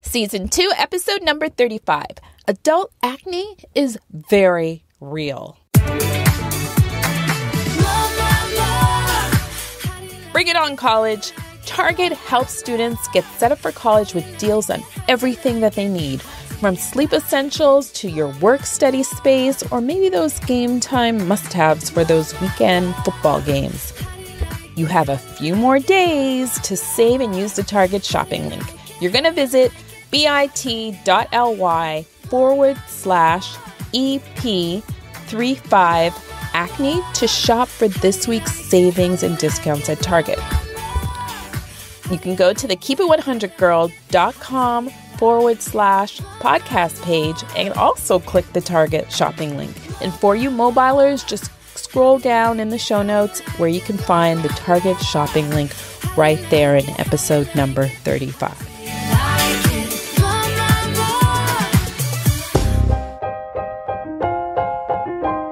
Season 2, episode number 35. Adult acne is very real. Bring it on, college. Target helps students get set up for college with deals on everything that they need, from sleep essentials to your work-study space, or maybe those game time must-haves for those weekend football games. You have a few more days to save and use the Target shopping link. You're going to visit bit.ly/EP35 Acne to shop for this week's savings and discounts at Target. You can go to the keepit100girl.com/podcast page and also click the Target shopping link. And for you mobilers, just scroll down in the show notes where you can find the Target shopping link right there in episode number 35.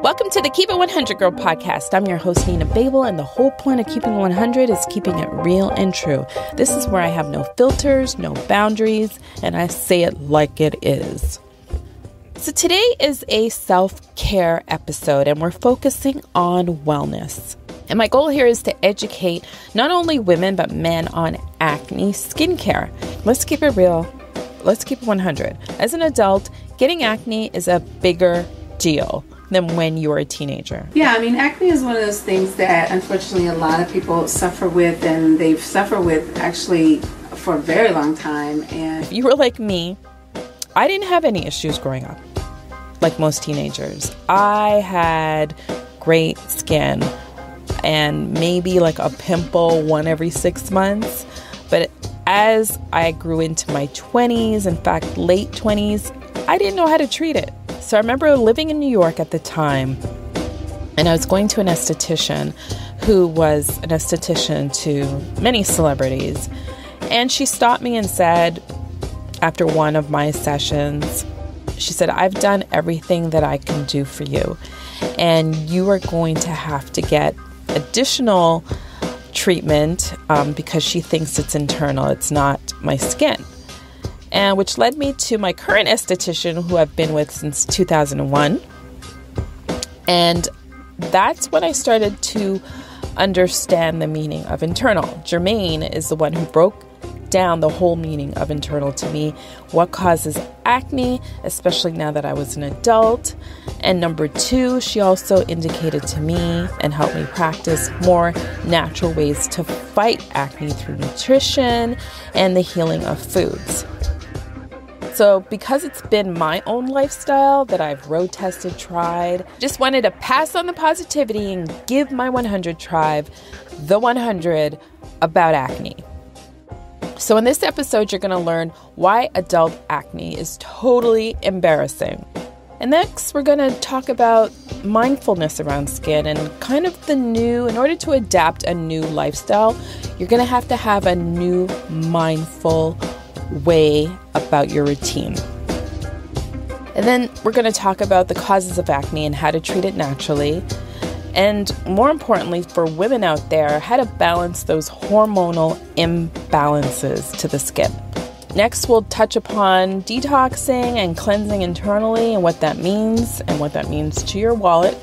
Welcome to the Keep It 100 Girl podcast. I'm your host, Nina Babel, and the whole point of Keeping It 100 is keeping it real and true. This is where I have no filters, no boundaries, and I say it like it is. So today is a self-care episode, and we're focusing on wellness. And my goal here is to educate not only women, but men on acne skincare. Let's keep it real. Let's keep it 100. As an adult, getting acne is a bigger deal than when you were a teenager. Yeah, I mean, acne is one of those things that unfortunately a lot of people suffer with, and they've suffered with actually for a very long time. And if you were like me, I didn't have any issues growing up, like most teenagers. I had great skin and maybe like a pimple one every 6 months. But as I grew into my 20s, in fact, late 20s, I didn't know how to treat it. So I remember living in New York at the time, and I was going to an esthetician who was an esthetician to many celebrities. And she stopped me and said, after one of my sessions, she said, "I've done everything that I can do for you, and you are going to have to get additional treatment because she thinks it's internal, it's not my skin." And which led me to my current esthetician, who I've been with since 2001. And that's when I started to understand the meaning of internal. Jermaine is the one who broke down the whole meaning of internal to me, what causes acne, especially now that I was an adult. And number two, she also indicated to me and helped me practice more natural ways to fight acne through nutrition and the healing of foods. So because it's been my own lifestyle that I've road tested, tried, just wanted to pass on the positivity and give my 100 tribe the 100 about acne. So in this episode, you're going to learn why adult acne is totally embarrassing. And next, we're going to talk about mindfulness around skin and kind of the new, in order to adapt a new lifestyle, you're going to have a new mindful way about your routine. And then we're going to talk about the causes of acne and how to treat it naturally. And more importantly, for women out there, how to balance those hormonal imbalances to the skin. Next, we'll touch upon detoxing and cleansing internally and what that means to your wallet.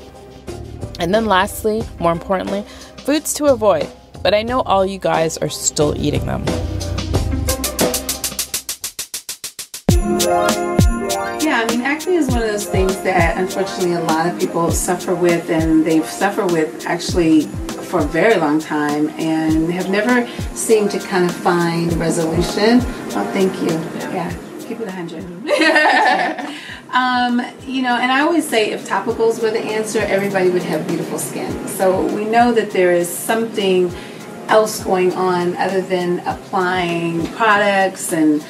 And then lastly, more importantly, foods to avoid. But I know all you guys are still eating them. yeah, I mean, acne is one of those things that unfortunately a lot of people suffer with, and they've suffered with actually for a very long time and have never seemed to kind of find resolution. Oh, thank you. Yeah, keep it 100. You know, and I always say if topicals were the answer, everybody would have beautiful skin. So we know that there is something else going on other than applying products and,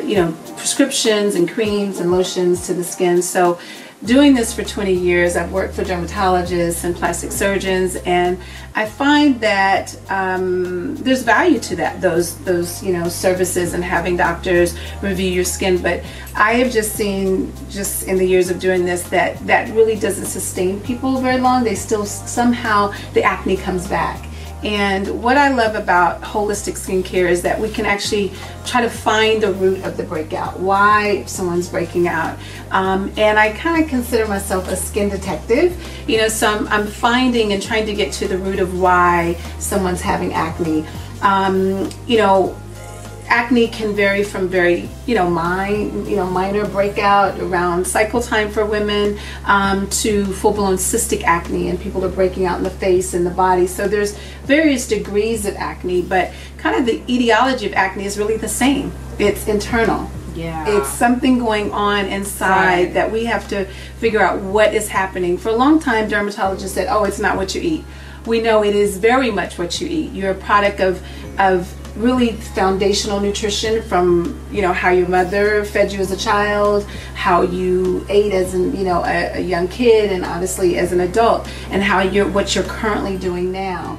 you know, prescriptions and creams and lotions to the skin. So doing this for 20 years, I've worked for dermatologists and plastic surgeons, and I find that there's value to that, those you know, services and having doctors review your skin. But I have just seen, just in the years of doing this, that really doesn't sustain people very long. They still somehow, the acne comes back. And what I love about holistic skincare is that we can actually try to find the root of the breakout, why someone's breaking out. And I kind of consider myself a skin detective, you know, so I'm finding and trying to get to the root of why someone's having acne. You know, acne can vary from very, minor breakout around cycle time for women to full-blown cystic acne, and people are breaking out in the face and the body. So there's various degrees of acne, but kind of the etiology of acne is really the same. It's internal. Yeah. It's something going on inside that we have to figure out what is happening. For a long time, dermatologists said, oh, it's not what you eat. We know it is very much what you eat. You're a product of really foundational nutrition from, you know, how your mother fed you as a child, how you ate as a young kid, and obviously as an adult, and what you're currently doing now.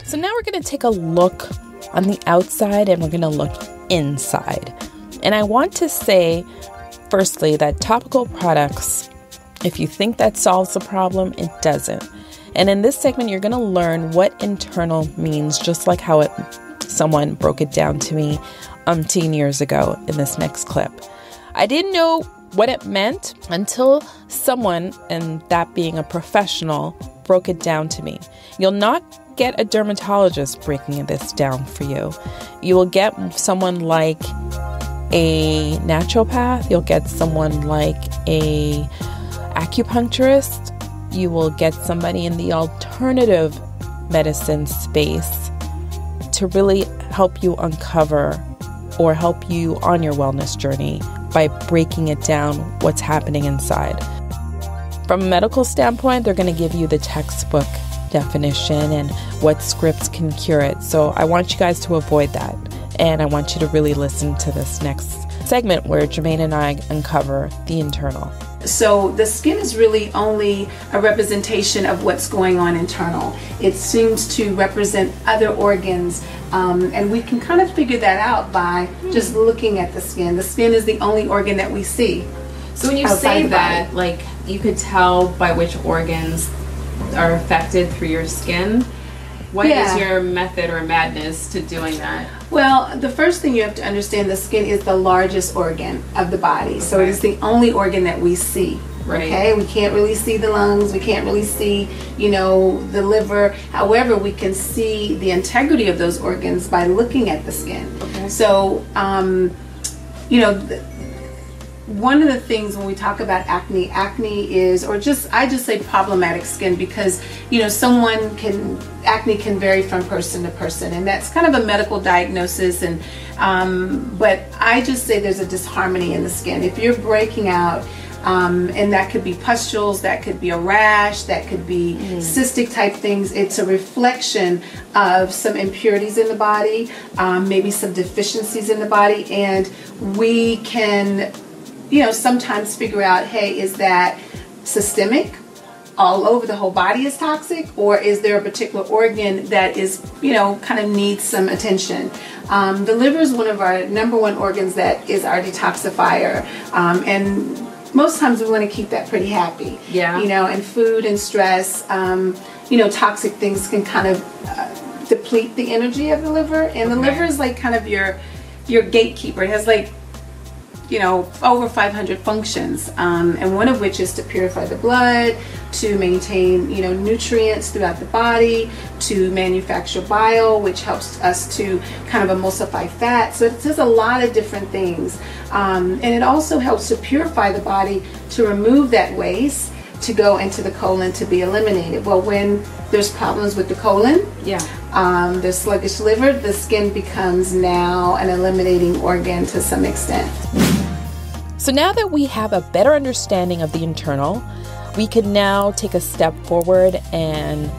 So now we're going to take a look on the outside, and we're going to look inside. And I want to say, firstly, that topical products, if you think that solves the problem, it doesn't. And in this segment, you're going to learn what internal means, just like how someone broke it down to me umpteen years ago in this next clip. I didn't know what it meant until someone, and that being a professional, broke it down to me. You'll not get a dermatologist breaking this down for you. You will get someone like a naturopath. You'll get someone like a acupuncturist. You will get somebody in the alternative medicine space to really help you uncover or help you on your wellness journey by breaking it down, what's happening inside. From a medical standpoint, they're going to give you the textbook definition and what scripts can cure it. So I want you guys to avoid that. And I want you to really listen to this next segment where Jermaine and I uncover the internal. So the skin is really only a representation of what's going on internal. It seems to represent other organs, and we can kind of figure that out by just looking at the skin. The skin is the only organ that we see. So when you say that, like, you could tell by which organs are affected through your skin. What is your method or madness to doing that? Well, the first thing you have to understand, the skin is the largest organ of the body. So it is the only organ that we see. Right. Okay, we can't really see the lungs, we can't really see, the liver. However, we can see the integrity of those organs by looking at the skin. Okay. So, one of the things when we talk about acne is, I just say problematic skin, because acne can vary from person to person, and that's kind of a medical diagnosis. And but I just say there's a disharmony in the skin. If you're breaking out, and that could be pustules, that could be a rash, that could be cystic type things. It's a reflection of some impurities in the body, maybe some deficiencies in the body, and we can sometimes figure out, hey, is that systemic? All over the whole body is toxic, or is there a particular organ that is, kind of needs some attention? The liver is one of our #1 organs that is our detoxifier, and most times we want to keep that pretty happy. Yeah. And food and stress, toxic things can kind of deplete the energy of the liver, and the liver is like kind of your gatekeeper. It has like over 500 functions, and one of which is to purify the blood, to maintain nutrients throughout the body, to manufacture bile, which helps us to kind of emulsify fat. So it does a lot of different things, and it also helps to purify the body, to remove that waste, to go into the colon to be eliminated. Well, when there's problems with the colon, there's sluggish liver, the skin becomes now an eliminating organ to some extent. So now that we have a better understanding of the internal, we can now take a step forward and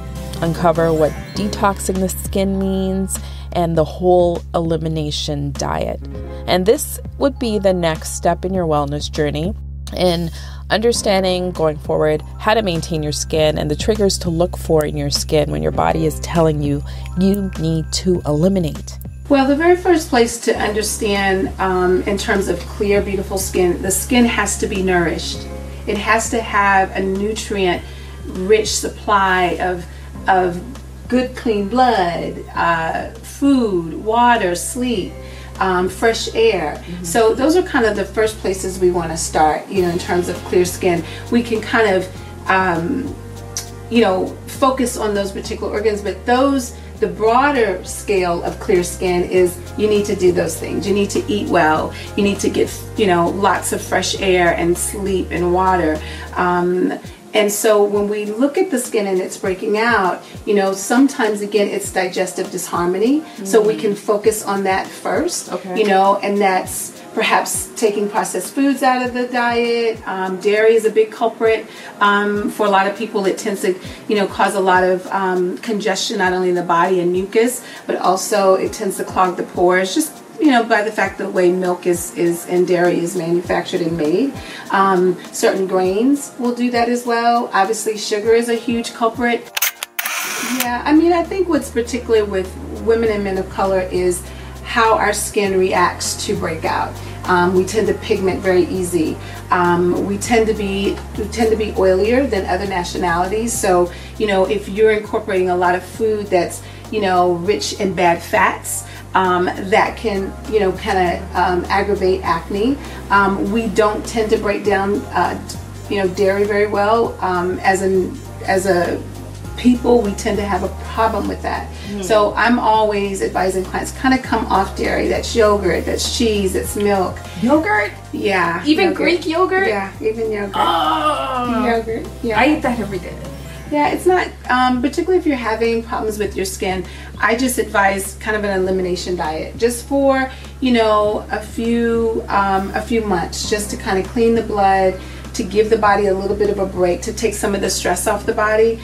uncover what detoxing the skin means and the whole elimination diet. And this would be the next step in your wellness journey in understanding going forward how to maintain your skin and the triggers to look for in your skin when your body is telling you you need to eliminate. Well, the very first place to understand in terms of clear, beautiful skin, the skin has to be nourished. It has to have a nutrient-rich supply of good clean blood, food, water, sleep, fresh air. So those are kind of the first places we want to start, you know, in terms of clear skin. We can kind of, you know, focus on those particular organs, but the broader scale of clear skin is you need to do those things. You need to eat well. You need to get, you know, lots of fresh air and sleep and water. And so when we look at the skin and it's breaking out, you know, sometimes again it's digestive disharmony. So we can focus on that first, you know, and that's perhaps taking processed foods out of the diet. Dairy is a big culprit. For a lot of people, it tends to, you know, cause a lot of congestion, not only in the body and mucus, but also it tends to clog the pores, just, you know, by the fact the way milk is and dairy is manufactured and made. Certain grains will do that as well. Obviously, sugar is a huge culprit. Yeah, I mean, I think what's particular with women and men of color is how our skin reacts to breakout. We tend to pigment very easy. We tend to be oilier than other nationalities. So, you know, if you're incorporating a lot of food that's, you know, rich in bad fats, that can, you know, kind of aggravate acne. We don't tend to break down, you know, dairy very well. As a people, we tend to have a problem with that. So I'm always advising clients kind of come off dairy. That's yogurt, that's cheese, that's milk. Yogurt? Yeah. Even yogurt. Greek yogurt? Yeah, even yogurt. Oh, yogurt. Yeah. I eat that every day. Yeah, it's not, particularly if you're having problems with your skin, I just advise kind of an elimination diet, just for, you know, a few months, just to kind of clean the blood, to give the body a little bit of a break, to take some of the stress off the body.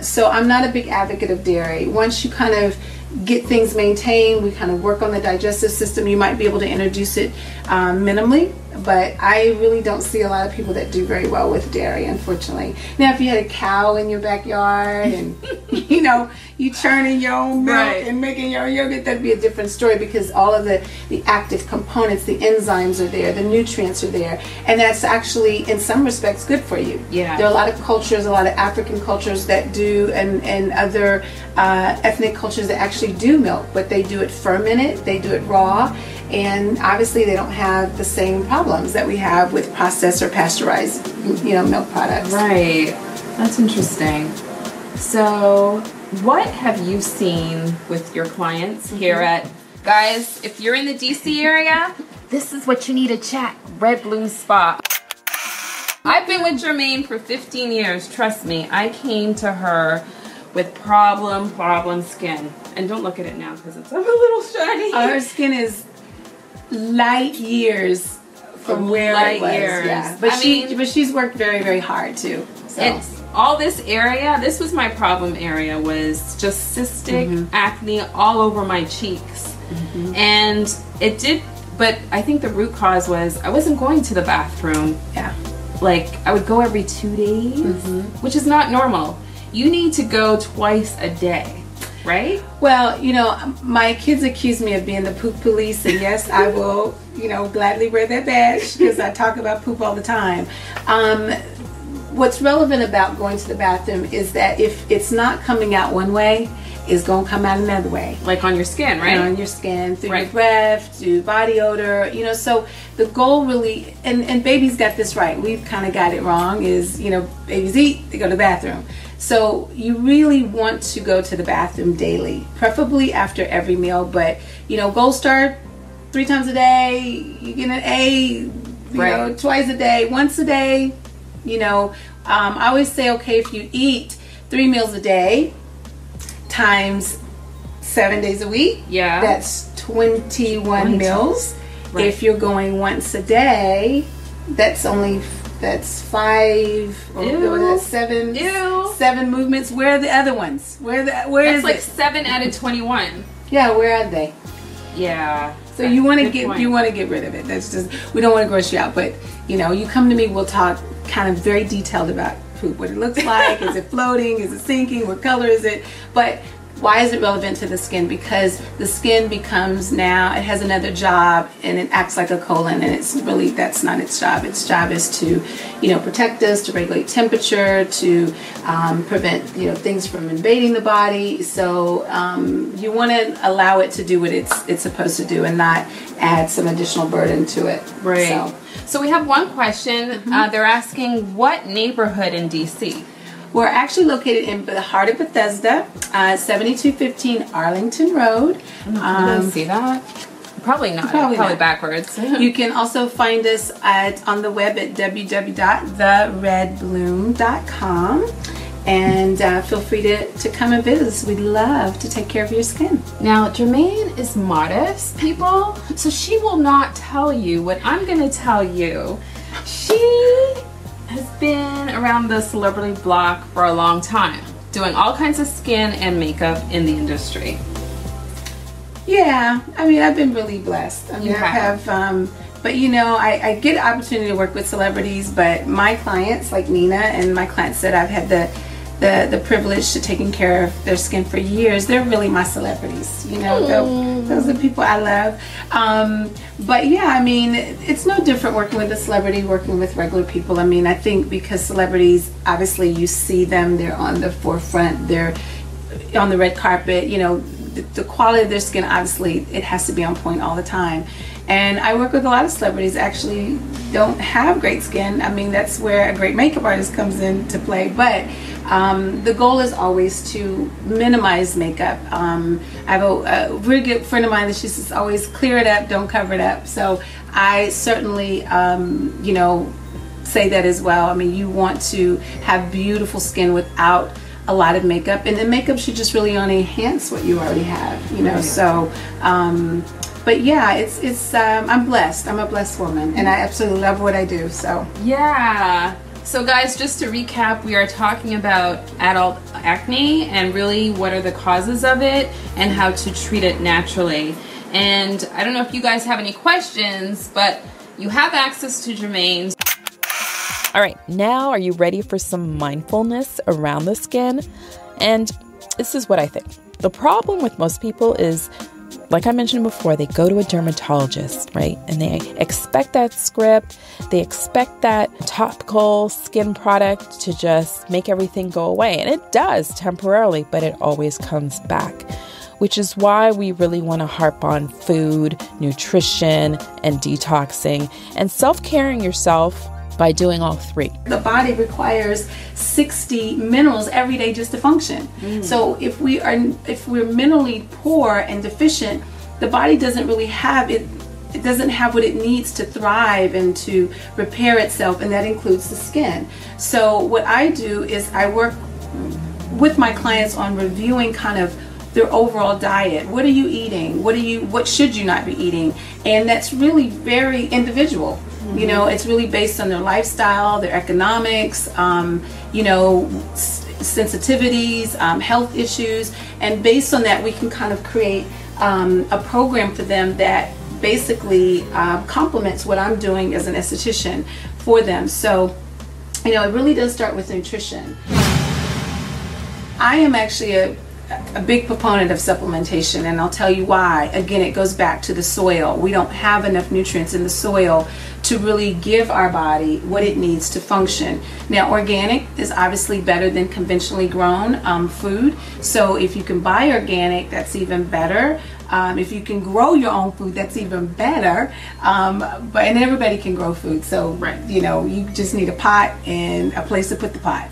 So I'm not a big advocate of dairy. Once you kind of get things maintained, we kind of work on the digestive system, you might be able to introduce it minimally. But I really don't see a lot of people that do very well with dairy, unfortunately. Now, if you had a cow in your backyard and, you know, you churning your own milk and making your own yogurt, that'd be a different story, because all of the active components, the enzymes are there, the nutrients are there. And that's actually, in some respects, good for you. Yeah. There are a lot of cultures, a lot of African cultures that do, and other ethnic cultures that actually do milk, but they do it fermented, they do it raw. And obviously they don't have the same problems that we have with processed or pasteurized, you know, milk products. Right. That's interesting. So what have you seen with your clients here at, guys, if you're in the DC area, this is what you need to check, Red Bloom Spa. I've been with Jermaine for 15 years, trust me. I came to her with problem skin. And don't look at it now because it's a little shiny. Her skin is light years from where it was. Yeah. But she's worked very, very hard too. So. It's all this area. This was my problem area, was just cystic acne all over my cheeks, and it did. But I think the root cause was I wasn't going to the bathroom. Yeah, like I would go every 2 days, which is not normal. You need to go twice a day. Right? Well, you know, my kids accuse me of being the poop police, and yes, I will, you know, gladly wear that badge because I talk about poop all the time. What's relevant about going to the bathroom is that if it's not coming out one way, it's going to come out another way. Like on your skin, right? On your skin, through your breath, through body odor, you know, so the goal really, and babies got this right, we've kind of got it wrong, is, you know, babies eat, they go to the bathroom. So you really want to go to the bathroom daily, preferably after every meal, but, you know, gold star 3 times a day, you get an A, you know, twice a day, once a day, you know. I always say, okay, if you eat 3 meals a day times 7 days a week, that's 21 meals. If you're going once a day, that's 5 or that's 7 movements. Where are the other ones? That's like 7 out of 21. Yeah, where are they? Yeah. So you want to get rid of it. That's just, we don't want to gross you out, but you know, you come to me, we'll talk kind of very detailed about poop, what it looks like, is it floating, is it sinking, what color is it? But Why is it relevant to the skin? Because the skin becomes now, it has another job and it acts like a colon, and it's really, that's not its job. Its job is to, protect us, to regulate temperature, to prevent, things from invading the body. So you want to allow it to do what it's supposed to do and not add some additional burden to it. Right. So we have one question. They're asking, what neighborhood in DC? We're actually located in the heart of Bethesda, 7215 Arlington Road. Can you see that? Probably not. Probably not. Backwards. You can also find us on the web at www.theredbloom.com. And feel free to come and visit us. We'd love to take care of your skin. Now, Jermaine is modest, people, so she will not tell you what I'm going to tell you. She has been around the celebrity block for a long time, doing all kinds of skin and makeup in the industry. Yeah, I mean, I've been really blessed. I mean, I have, but I get an opportunity to work with celebrities, but my clients, like Nina and my clients that I've had the privilege to taking care of their skin for years, they're really my celebrities. Those are the people I love. But yeah, I mean, it's no different working with a celebrity, working with regular people. I mean, I think because celebrities, obviously you see them, they're on the forefront, they're on the red carpet, the quality of their skin, obviously it has to be on point all the time. And I work with a lot of celebrities actually don't have great skin. I mean, that's where a great makeup artist comes into play. But the goal is always to minimize makeup. I have a really good friend of mine that she says always clear it up, don't cover it up. So I certainly, say that as well. I mean, you want to have beautiful skin without a lot of makeup, and the makeup should just really only enhance what you already have, Right. So, but yeah, it's I'm blessed. I'm a blessed woman, and I absolutely love what I do. So yeah. So guys, just to recap, we are talking about adult acne and really what are the causes of it and how to treat it naturally. And I don't know if you guys have any questions, but you have access to Jermaine's. All right, now are you ready for some mindfulness around the skin? And this is what I think. The problem with most people is, like I mentioned before, they go to a dermatologist, right? And they expect that script, they expect that topical skin product to just make everything go away. And it does temporarily, but it always comes back, which is why we really want to harp on food, nutrition, and detoxing, and self-caring yourself by doing all three. The body requires 60 minerals every day just to function. So if we're minerally poor and deficient, the body doesn't really have it. It doesn't have what it needs to thrive and to repair itself, and that includes the skin. So what I do is I work with my clients on reviewing kind of their overall diet. What are you eating? What should you not be eating? And that's really very individual. It's really based on their lifestyle, their economics, sensitivities, health issues, and based on that we can kind of create a program for them that basically complements what I'm doing as an esthetician for them. So, it really does start with nutrition. I am actually a big proponent of supplementation, and I'll tell you why. Again, it goes back to the soil. We don't have enough nutrients in the soil to really give our body what it needs to function. Now, organic is obviously better than conventionally grown food. So if you can buy organic, that's even better. If you can grow your own food, that's even better. And everybody can grow food. So, right, you just need a pot and a place to put the pot.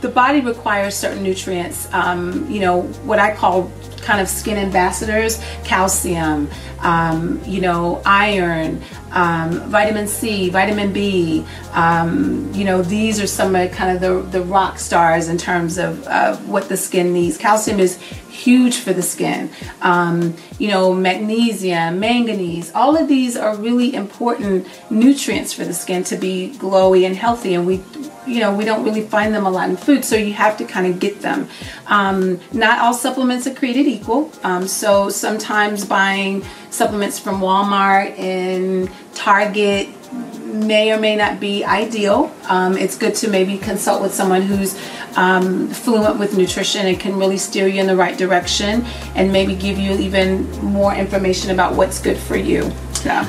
The body requires certain nutrients, what I call kind of skin ambassadors: calcium, iron, vitamin C, vitamin B. These are some of kind of the rock stars in terms of what the skin needs. Calcium is huge for the skin. Magnesium, manganese, all of these are really important nutrients for the skin to be glowy and healthy, and we don't really find them a lot in food, so you have to kind of get them. Not all supplements are created equal, so sometimes buying supplements from Walmart and Target may or may not be ideal. It's good to maybe consult with someone who's fluent with nutrition and can really steer you in the right direction and maybe give you even more information about what's good for you. So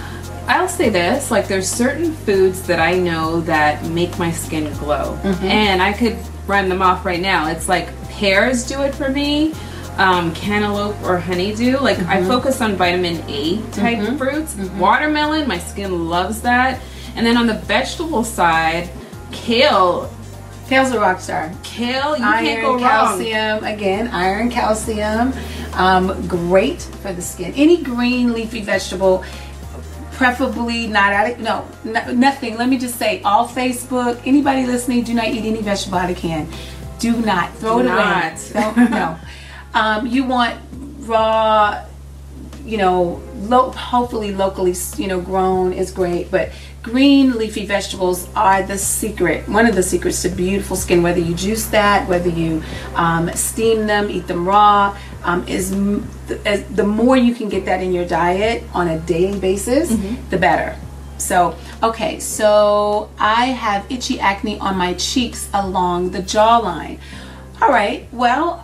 I'll say this, like there's certain foods that I know that make my skin glow, and I could run them off right now. It's like pears do it for me, cantaloupe or honeydew. Like I focus on vitamin A type fruits. Watermelon, my skin loves that. And then on the vegetable side, kale. Kale's a rock star. Kale, you iron, can't go wrong. calcium, again, iron, calcium, great for the skin. Any green leafy vegetable, preferably not out of, nothing. Let me just say, all Facebook, anybody listening, do not eat any vegetable out of can. Do not. Throw it away. No. You want raw, hopefully locally, grown is great, but green leafy vegetables are the secret, one of the secrets to beautiful skin. Whether you juice that, whether you steam them, eat them raw, the more you can get that in your diet on a daily basis, the better. So, okay, so I have itchy acne on my cheeks along the jawline. All right, well,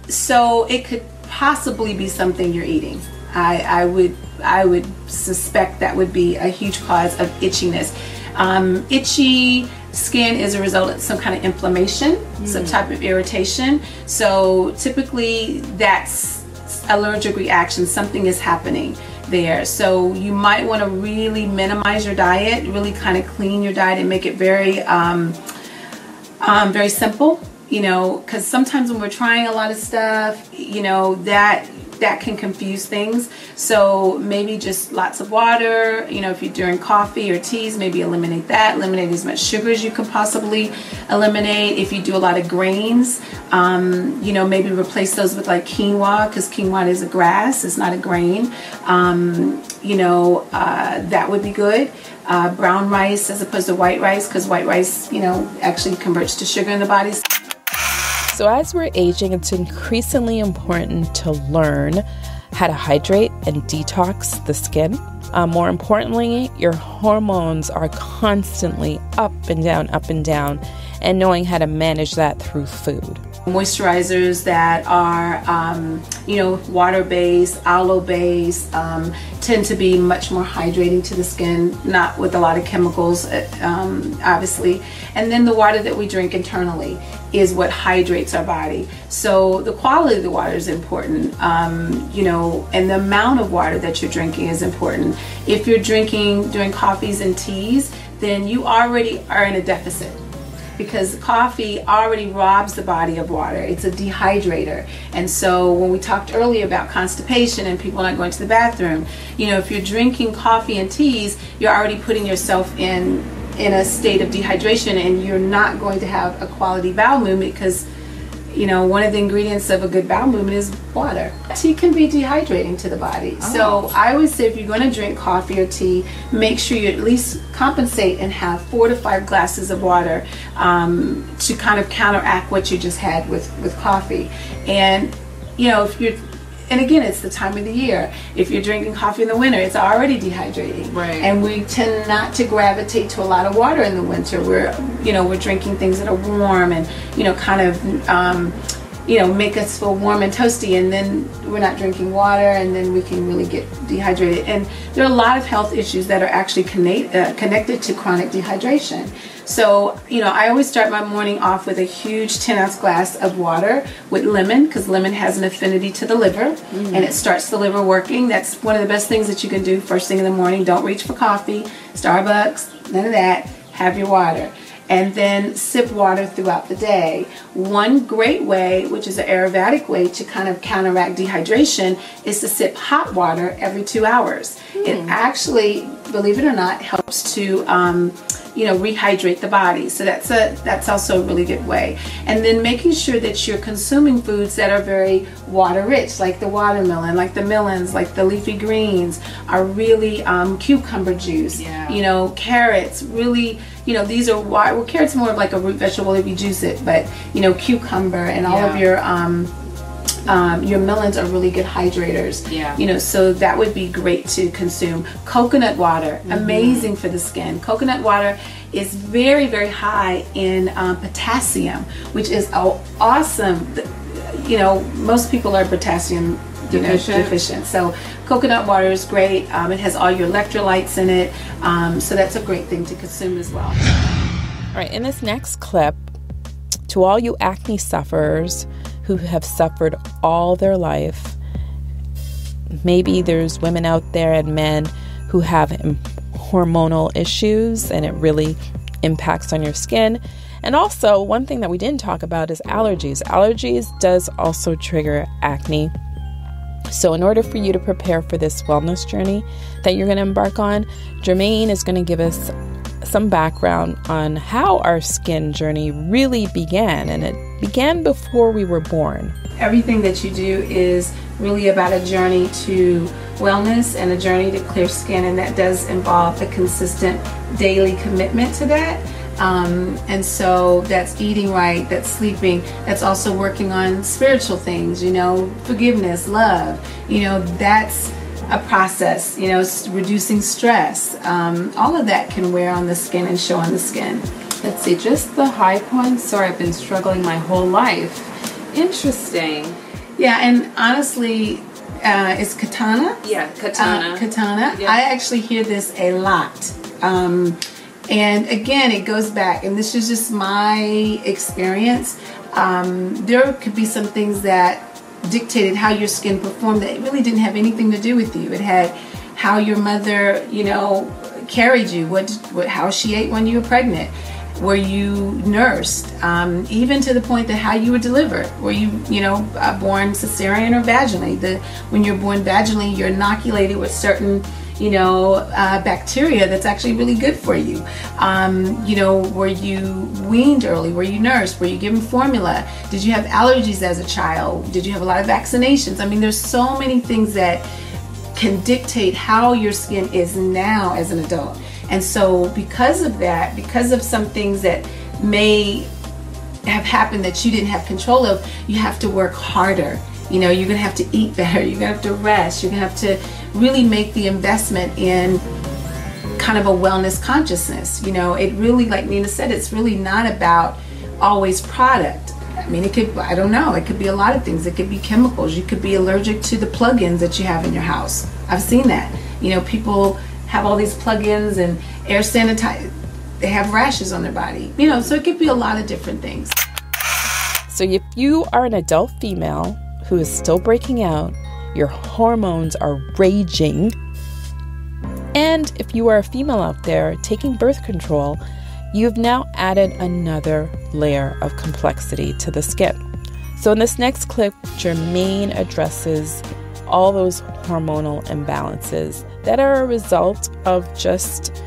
so it could possibly be something you're eating. I would suspect that would be a huge cause of itchiness. Itchy skin is a result of some kind of inflammation, some type of irritation. So typically that's allergic reaction. Something is happening there. So you might want to really minimize your diet, really kind of clean your diet and make it very, very simple. Because sometimes when we're trying a lot of stuff, that can confuse things. So maybe just lots of water, if you're doing coffee or teas, maybe eliminate that. Eliminate as much sugar as you can possibly eliminate. If you do a lot of grains, maybe replace those with like quinoa, because quinoa is a grass, it's not a grain. That would be good. Brown rice as opposed to white rice, because white rice, actually converts to sugar in the body. So as we're aging, it's increasingly important to learn how to hydrate and detox the skin. More importantly, your hormones are constantly up and down, and knowing how to manage that through food. Moisturizers that are, water-based, aloe-based, tend to be much more hydrating to the skin, not with a lot of chemicals, obviously. And then the water that we drink internally is what hydrates our body. So the quality of the water is important, and the amount of water that you're drinking is important. If you're doing coffees and teas, then you already are in a deficit, because coffee already robs the body of water. It's a dehydrator. And so when we talked earlier about constipation and people not going to the bathroom, if you're drinking coffee and teas, you're already putting yourself in a state of dehydration, and you're not going to have a quality bowel movement, because one of the ingredients of a good bowel movement is water. Tea can be dehydrating to the body. So I would say if you're going to drink coffee or tea, make sure you at least compensate and have 4 to 5 glasses of water to kind of counteract what you just had with coffee. And and again, it's the time of the year. If you're drinking coffee in the winter, it's already dehydrating. Right. And we tend not to gravitate to a lot of water in the winter. We're drinking things that are warm and, kind of, make us feel warm and toasty, and then we're not drinking water, and then we can really get dehydrated. And there are a lot of health issues that are actually connected to chronic dehydration. So, I always start my morning off with a huge 10-ounce glass of water with lemon, because lemon has an affinity to the liver, and it starts the liver working. That's one of the best things that you can do first thing in the morning. Don't reach for coffee, Starbucks, none of that. Have your water. And then sip water throughout the day. One great way, which is an Ayurvedic way to kind of counteract dehydration, is to sip hot water every 2 hours. It actually, believe it or not, helps to rehydrate the body. So that's also a really good way. And then making sure that you're consuming foods that are very water rich, like the watermelon, like the melons, like the leafy greens, are really cucumber juice. Carrots, really. These are carrots more of like a root vegetable if you juice it, but cucumber and all of your Your melons are really good hydrators. Yeah. You know, so that would be great to consume. Coconut water, amazing for the skin. Coconut water is very, very high in potassium, which is awesome. You know, most people are potassium deficient. So coconut water is great. It has all your electrolytes in it. So that's a great thing to consume as well. All right, in this next clip, to all you acne sufferers who have suffered all their life, maybe there's women out there and men who have hormonal issues and it really impacts on your skin. And also, one thing that we didn't talk about is allergies. Allergies does also trigger acne. So in order for you to prepare for this wellness journey that you're going to embark on, Jermaine is going to give us some background on how our skin journey really began. And it began before we were born. Everything that you do is really about a journey to wellness and a journey to clear skin, and that does involve a consistent daily commitment to that. And so that's eating right, that's sleeping, that's also working on spiritual things, you know, forgiveness, love, you know, that's a process, you know, reducing stress. All of that can wear on the skin and show on the skin. Let's see, just the high points. Sorry, I've been struggling my whole life. Interesting. Yeah, and honestly, it's katana. Yeah, katana. Katana. Yeah. I actually hear this a lot. And again, it goes back, and this is just my experience. There could be some things that dictated how your skin performed that it really didn't have anything to do with you. It had how your mother, you know, carried you, how she ate when you were pregnant. Were you nursed? Even to the point that how you were delivered. Were you, born cesarean or vaginally? When you're born vaginally, you're inoculated with certain, bacteria that's actually really good for you. Were you weaned early? Were you nursed? Were you given formula? Did you have allergies as a child? Did you have a lot of vaccinations? I mean, there's so many things that can dictate how your skin is now as an adult. And so because of that, because of some things that may have happened that you didn't have control of, you have to work harder. You're going to have to eat better. You're going to have to rest. You're going to have to really make the investment in kind of a wellness consciousness. It really, like Nina said, it's really not about always product. I mean, it could be a lot of things. It could be chemicals. You could be allergic to the plugins that you have in your house. I've seen that. People have all these plugins and air sanitizer. They have rashes on their body. So it could be a lot of different things. So if you are an adult female who is still breaking out, your hormones are raging, and if you are a female out there taking birth control, you've now added another layer of complexity to the skin. So in this next clip, Jermaine addresses all those hormonal imbalances that are a result of just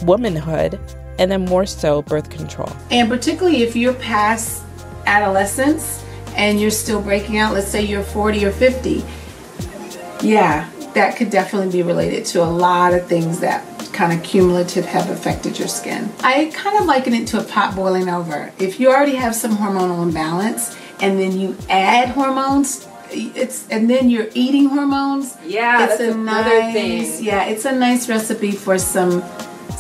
womanhood, and then more so birth control. And particularly if you're past adolescence and you're still breaking out, let's say you're 40 or 50, yeah, that could definitely be related to a lot of things that kind of cumulative have affected your skin. I kind of liken it to a pot boiling over. If you already have some hormonal imbalance and then you add hormones, and then you're eating hormones. Yeah, that's another thing. Yeah, it's a nice recipe for some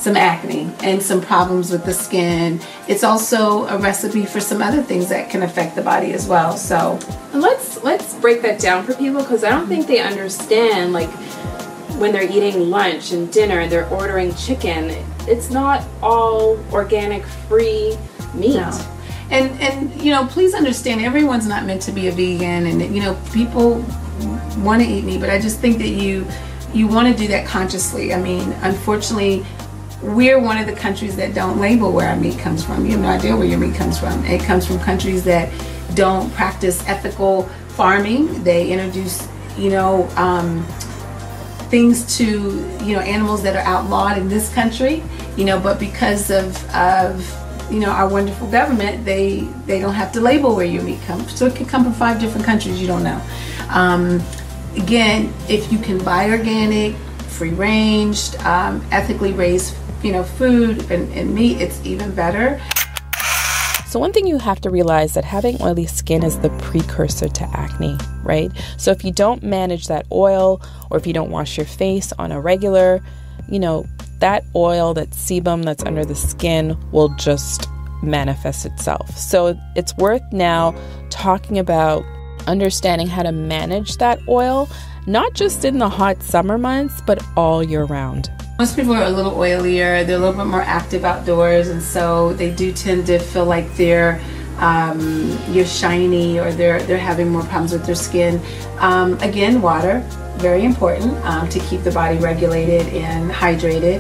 acne and some problems with the skin. It's also a recipe for some other things that can affect the body as well. So let's break that down for people, because I don't think they understand, like, when they're eating lunch and dinner and they're ordering chicken, it's not all organic free meat. No. And please understand, everyone's not meant to be a vegan, and people want to eat meat, but I just think that you want to do that consciously. I mean, unfortunately, we're one of the countries that don't label where our meat comes from. You have no idea where your meat comes from. It comes from countries that don't practice ethical farming. They introduce, things to, animals that are outlawed in this country, but because of our wonderful government, they don't have to label where your meat comes. So it could come from 5 different countries, you don't know. Again, if you can buy organic, free-ranged, ethically raised, food and meat, it's even better. So one thing you have to realize that having oily skin is the precursor to acne. right? So if you don't manage that oil, or if you don't wash your face on a regular, that oil, that sebum that's under the skin will just manifest itself. So it's worth now talking about understanding how to manage that oil, not just in the hot summer months, but all year round. Most people are a little oilier, they're a little bit more active outdoors, and so they do tend to feel like you're shiny, or they're having more problems with their skin. Again, water, very important to keep the body regulated and hydrated.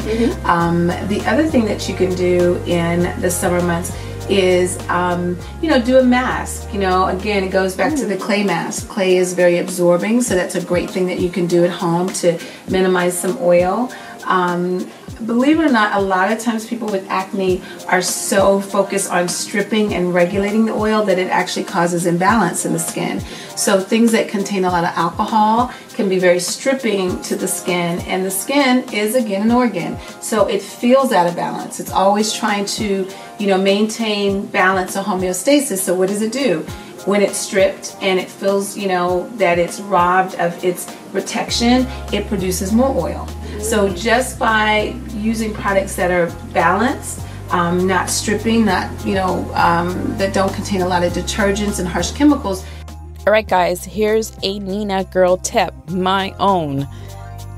The other thing that you can do in the summer months is do a mask. Again, it goes back to the clay mask. Clay is very absorbing, so that's a great thing that you can do at home to minimize some oil. Believe it or not, a lot of times people with acne are so focused on stripping and regulating the oil that it actually causes imbalance in the skin. So things that contain a lot of alcohol can be very stripping to the skin, and the skin is, again, an organ, so it feels out of balance. It's always trying to maintain balance or homeostasis. So what does it do? When it's stripped and it feels that it's robbed of its protection, it produces more oil. So just by using products that are balanced, not stripping, that don't contain a lot of detergents and harsh chemicals. All right, guys, here's a Nina girl tip, my own.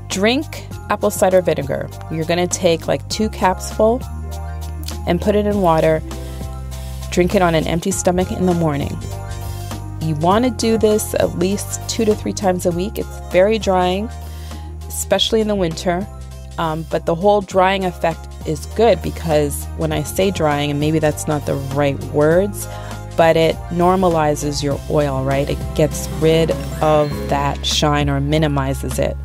Drink apple cider vinegar. You're going to take like 2 caps full and put it in water. Drink it on an empty stomach in the morning. You want to do this at least 2 to 3 times a week. It's very drying, especially in the winter. But the whole drying effect is good, because when I say drying, and maybe that's not the right words, but it normalizes your oil, right? It gets rid of that shine or minimizes it.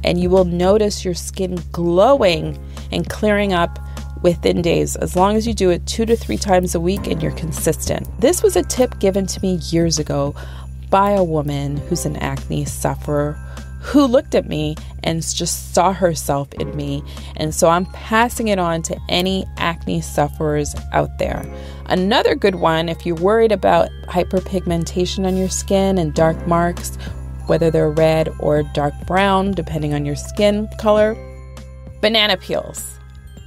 And you will notice your skin glowing and clearing up within days, as long as you do it 2 to 3 times a week and you're consistent. This was a tip given to me years ago by a woman who's an acne sufferer, who looked at me and just saw herself in me. And so I'm passing it on to any acne sufferers out there. Another good one, if you're worried about hyperpigmentation on your skin and dark marks, whether they're red or dark brown, depending on your skin color, banana peels.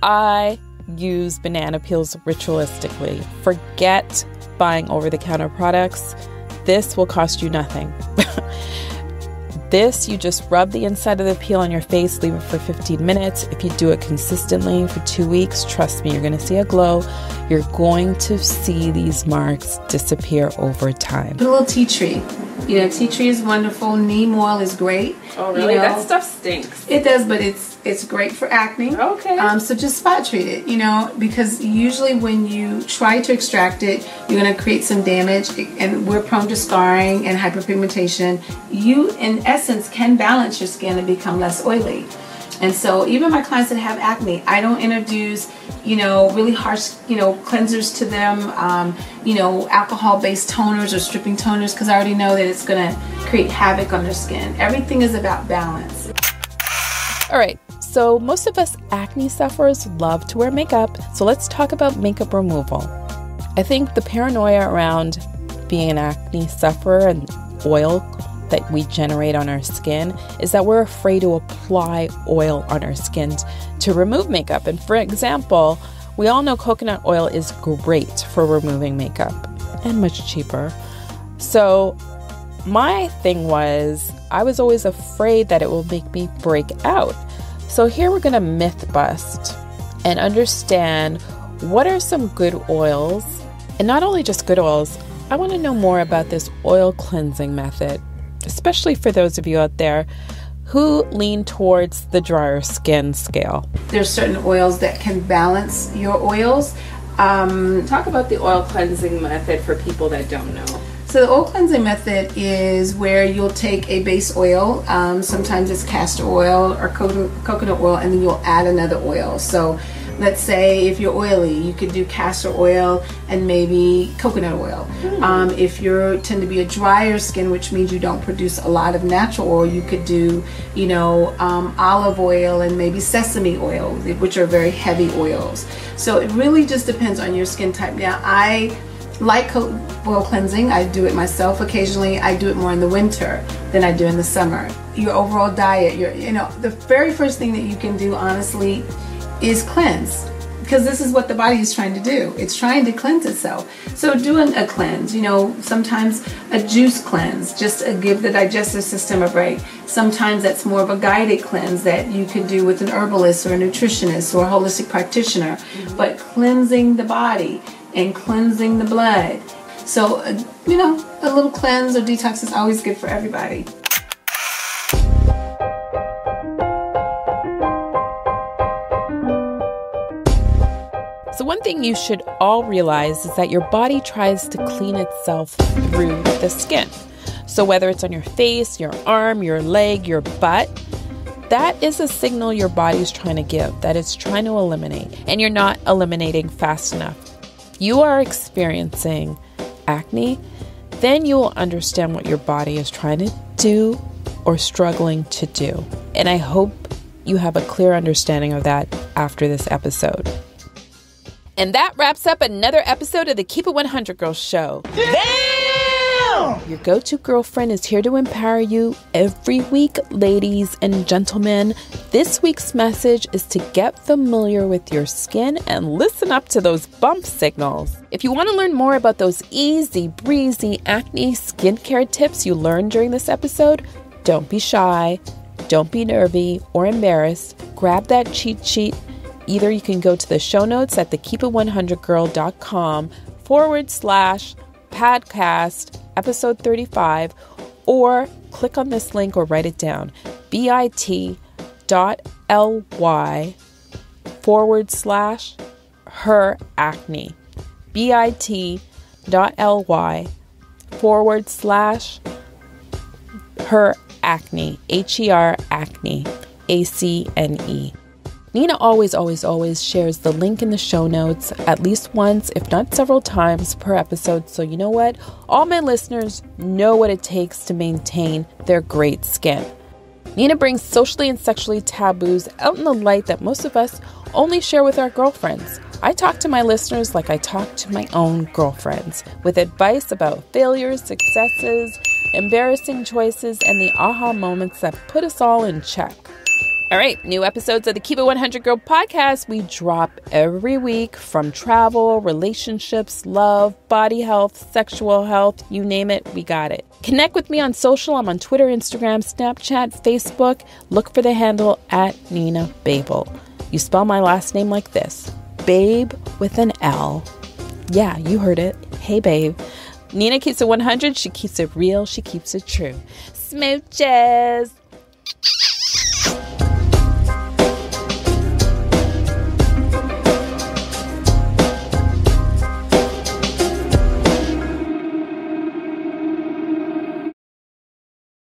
I use banana peels ritualistically. Forget buying over-the-counter products. This will cost you nothing. This, you just rub the inside of the peel on your face, leave it for 15 minutes. If you do it consistently for 2 weeks, trust me, you're going to see a glow. You're going to see these marks disappear over time. Put a little tea tree. Tea tree is wonderful. Neem oil is great. Oh, really? That stuff stinks. It does, but it's great for acne. Okay. So just spot treat it, because usually when you try to extract it, you're going to create some damage, and we're prone to scarring and hyperpigmentation. You, in essence, can balance your skin and become less oily. And so even my clients that have acne, I don't introduce, really harsh, cleansers to them, alcohol-based toners or stripping toners, because I already know that it's going to create havoc on their skin. Everything is about balance. All right, so most of us acne sufferers love to wear makeup. So let's talk about makeup removal. I think the paranoia around being an acne sufferer and oil that we generate on our skin is that we're afraid to apply oil on our skin to remove makeup. And for example, we all know coconut oil is great for removing makeup and much cheaper. So my thing was, I was always afraid that it will make me break out. So here we're going to myth bust and understand what are some good oils, and not only just good oils. I want to know more about this oil cleansing method, especially for those of you out there who lean towards the drier skin scale. There's certain oils that can balance your oils. Talk about the oil cleansing method for people that don't know. So the oil cleansing method is where you'll take a base oil, sometimes it's castor oil or coconut oil, and then you'll add another oil. So let's say if you're oily, you could do castor oil and maybe coconut oil. If you tend to be a drier skin, which means you don't produce a lot of natural oil, you could do, olive oil and maybe sesame oil, which are very heavy oils. So it really just depends on your skin type. Now, I light oil cleansing, I do it myself occasionally. I do it more in the winter than I do in the summer. Your overall diet, the very first thing that you can do, honestly, is cleanse. Because this is what the body is trying to do. It's trying to cleanse itself. So doing a cleanse, sometimes a juice cleanse, just to give the digestive system a break. Sometimes that's more of a guided cleanse that you could do with an herbalist or a nutritionist or a holistic practitioner. But cleansing the body and cleansing the blood. So, a little cleanse or detox is always good for everybody. So one thing you should all realize is that your body tries to clean itself through the skin. So whether it's on your face, your arm, your leg, your butt, that is a signal your body's trying to give, that it's trying to eliminate, and you're not eliminating fast enough. If you are experiencing acne, then you will understand what your body is trying to do or struggling to do. And I hope you have a clear understanding of that after this episode. And that wraps up another episode of the Keep It 100 Girls Show. Damn! Your go-to girlfriend is here to empower you every week, ladies and gentlemen. This week's message is to get familiar with your skin and listen up to those bump signals. If you want to learn more about those easy breezy acne skincare tips you learned during this episode, don't be shy, don't be nervy or embarrassed. Grab that cheat sheet. Either you can go to the show notes at thekeepit100girl.com/podcast episode 35, or click on this link or write it down, bit.ly/heracne, bit.ly/heracne, HER acne. Nina always shares the link in the show notes at least once, if not several times per episode. So you know what? All my listeners know what it takes to maintain their great skin. Nina brings socially and sexually taboos out in the light that most of us only share with our girlfriends. I talk to my listeners like I talk to my own girlfriends, with advice about failures, successes, embarrassing choices, and the aha moments that put us all in check. All right, new episodes of the Keep It 100 Girl podcast we drop every week, from travel, relationships, love, body health, sexual health, you name it, we got it. Connect with me on social. I'm on Twitter, Instagram, Snapchat, Facebook. Look for the handle at Nina Babel. You spell my last name like this, Babe with an L. Yeah, you heard it. Hey, babe. Nina keeps it 100. She keeps it real. She keeps it true. Smooches.